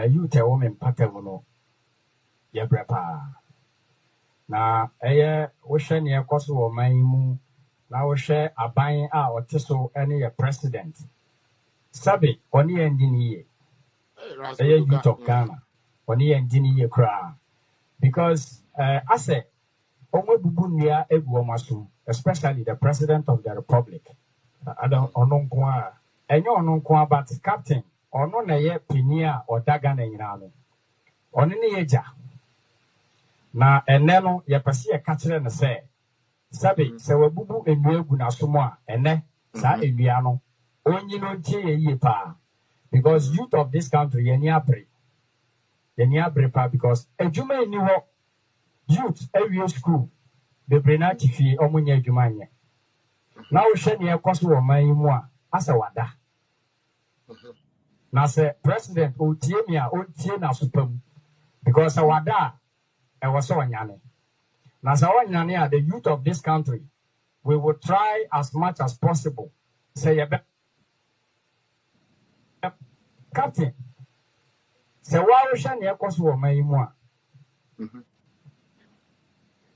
you tell women pattern ya brepa na wo hwe ne ekoso wo man mu na wo hwe aban a oteso ene ye president sabe oni endini ye youth of Ghana oni endini ye kra because I say omo bubu nia egu omaso especially the president of the republic ononko a enyo ononko about captain ono na ye pinia odaga na nyina no ono ne ye ja na ene no ye pese ye ka kire ne se sabe se wabubu enu egu na so mo a ene sa enua no onyi no ntie ye yie pa because youth of this country ye ni abre pa because adwuma ni ho youth every school the brena tifi omunya adwuma anye na wo hwe ne ekoso wo man yi mu a asa wada na se president o tie mi a o tie na so pam because wada e was so nyane na sa wanyane a the youth of this country we will try as much as possible say ye captain say wa wo hwe ne ekoso wo man yi mu a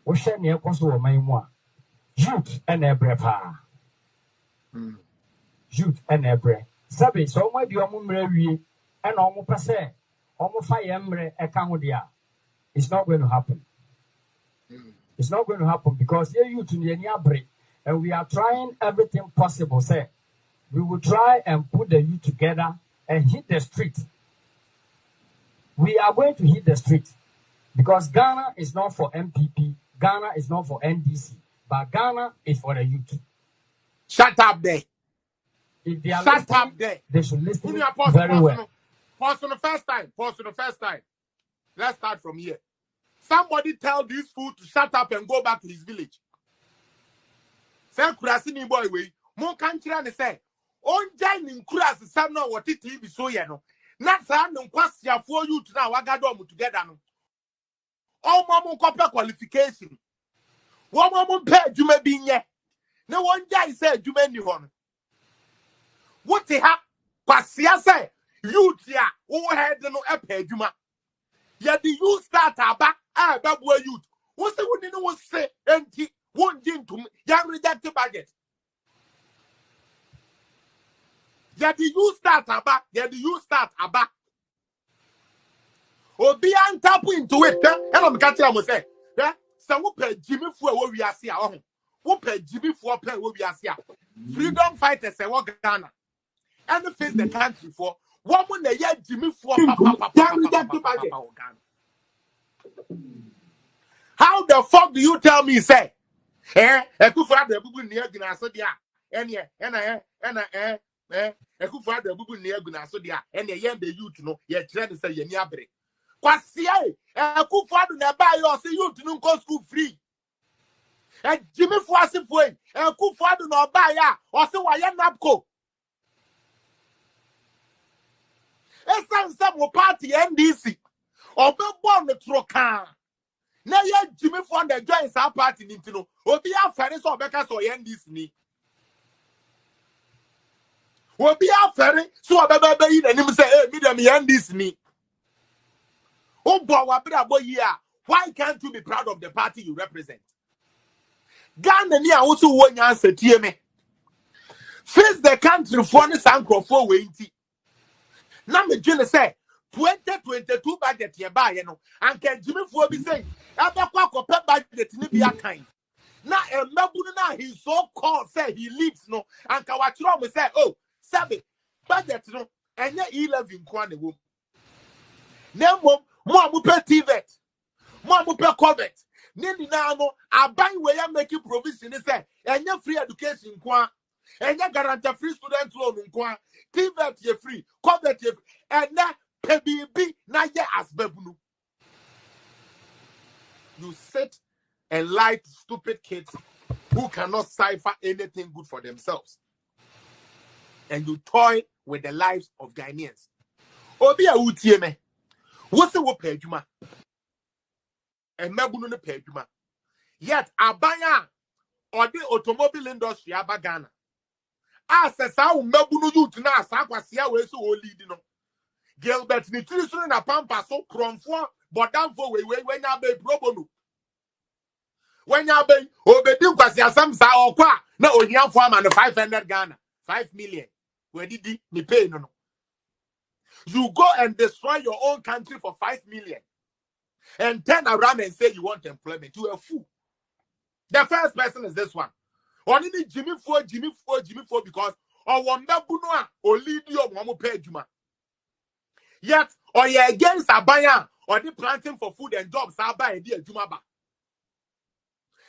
wo hwe ne ekoso wo man yi mu a youth and ebre pa youth and ebre sabi so mo di omo mre wie and omo pese omo fa ye mre e ka ho dia it's not going to happen. It's not going to happen because here youth in the abre and we are trying everything possible say we will try and put the youth together and hit the street. We are going to hit the street because Ghana is not for MPP, Ghana is not for NDC, but Ghana is for the youth. Shut up there. If they are Shut up there. They should listen very well. Pause on the first time. Let's start from here. Somebody tell this fool to shut up and go back to his village. Say Kurasini boy way. Mo country and say, on join in Kuras, some know what it is so yano. Not some no question for you to now wagadom together. No. All mama copper qualification. One mama pay you may be ye. No one guy said you may one. What they have? Kwasia say, you tia, who had no epe juma. Yet the youth start back, babu youth. What's the one you say, empty, one gin to me, young rejected budget. Yet the youth start back, Obi an tap into it, and I'm catching them say, yeah, so who pay agyimifuo what we are seeing, who pay agyimifuo pay what we are seeing. Freedom fighters say what Ghana. And face the country for one when they hear agyimifuo how the fuck do you tell me say Ekufa the bubu near Gunaso dia and Ekufa the bubu near Gunaso dia and the youth no ye try to say ye niabre kwasia Ekufa do na buy you say youth no go school free agyimifuo asifo Ekufa do na buy ya or say why napco some party NDC or be born the trocan. Now you agyimifuo the joins our party nintino. Obi afere so obeka so NDC ni. Obi afere so obeba yi nanim say me dem NDC ni. Obo wa bra boy here. Why can't you be proud of the party you represent? Ghana ni awusu wo nyansa tie me. Face the country for ni sankrofo we nti. Na me dwene say 2022 budget ye ba ye no anka agyimifuo bi say abekwa akopɛ budget ni bi akan na emabunu na he so called say he leads no anka wa kiro me say oh sabe budget no enye 11 kwa ne wom na mom mo amupɛ TVET mo amupɛ COVID ne dina no aban we ya make provision say enye free education kwa enye guarantee free student loan kwa TVET ye free COVID ye and na PBB na ye as babunu. You sit and lie to stupid kids who cannot cipher anything good for themselves. And you toy with the lives of Ghanaians. Obi a utie me. What's the word pejuma? And mabunu ne pejuma. Yet abaya or the automobile industry abagana. As a mabunu youth na sa kwasia we so lead no. Gilbert ni tiri so na pampa so kromfo bodamfo we when ya be probono. When ya be obedi kwasi asam sa okwa na ohiamfo ama no 500 Ghana, 5 million. We did me pay no. You go and destroy your own country for 5 million and turn around and say you want employment. You are a fool. The first person is this one. Only agyimifuo because or wonder bunua or lead you on pay juma. Yet or you against abaya or the planting for food and jobs abaya the juma ba.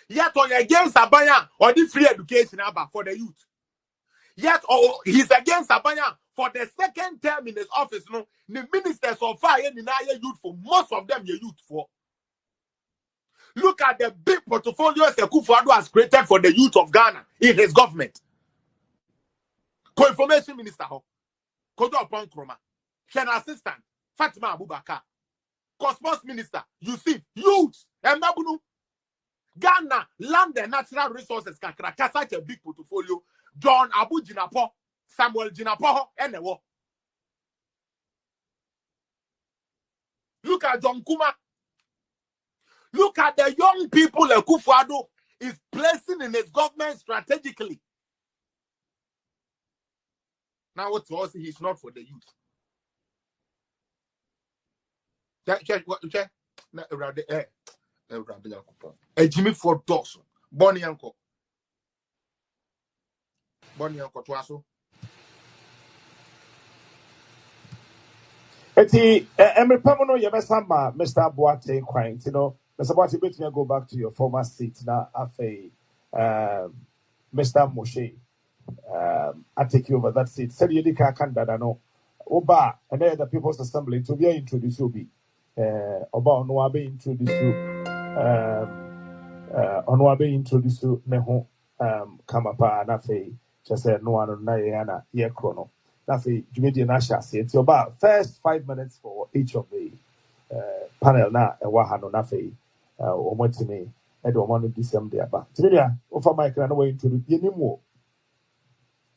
Yet or you against abaya or the free education aba for the youth. Yet or he's against abaya for the second term in his office. No, the ministers of fire in youth for most of them youth for. Look at the big portfolios Akufo-Addo has created for the youth of Ghana in his government. Co-information minister, Kodo Upon Kroma, Shen assistant, Fatima Abubakar, Cosmos minister, Yusuf, youth, Mbabunu, Ghana, land and natural resources, Kakra, such a big portfolio, John Abu Jinapo, Samuel Jinapo, and the war. Look at John Kuma. Look at the young people Akufo-Addo is placing in his government strategically. Now what to us, he's not for the youth. Agyimifuo Dawson. Bonnie uncle Twaso. Eti Emre Pamono Yabesama, Mr. Boate Quaint, you know, Mr. Boate, bet me go back to your former seat now after Mr. Moshe. I take you over that seat. Said Yedika Kandada no. Oba, and then the People's Assembly to be introduced to be. Oba no be introduced to Onwabe introduced to Neho Kamapa Nafe, just said no one on Nayana, ye chrono. Nafi Jumidi Nasha said it's about first 5 minutes for each of the panel na Wahano Nafi or Motini and one December. But Tilia, over my can away to the Yenimo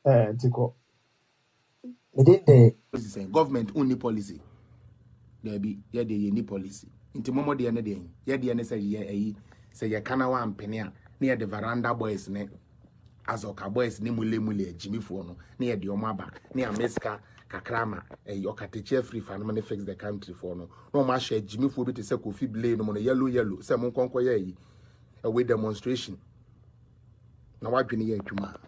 and Tico. Government only policy. There be any policy. Into Momo the other day, the say ye canawa and penia near the veranda boys ne. Azoka boys ni mule agyimifuo no near the omaba near meska kakrama yokateche free fan money fix the country for no ma share agyimifuo bi te se Kofi Blay no yellow say mon konko ye a demonstration na wadwene ye adwuma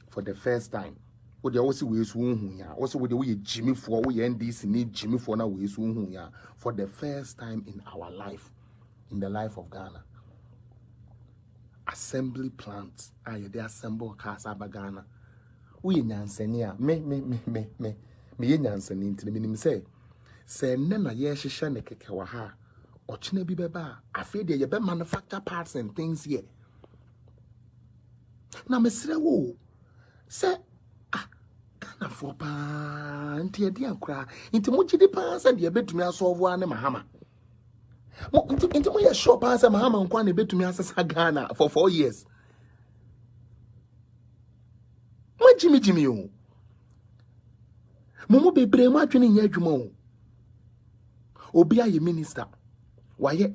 for the first time wo de wo se we su hu ya wo se wo de wo ye agyimifuo wo ye NDC ni agyimifuo na we su hu ya for the first time in our life, in the life of Ghana. Assembly plants they assemble cars abagana we nyansania me ye nyansani ntini minim say nne na ye hihye ne keke wa ha ochine bi beba afi de ye be manufacture parts and things here na mesre wo say Ghana for pa nti e de ankra nti mo gidi pa say de betumi asolve ane mahama into my shop as a Mahama and Kwan bet to me as a Ghana for 4 years. What Jimmy Momo be brema training yet, Jumo. Obia, your minister. Why?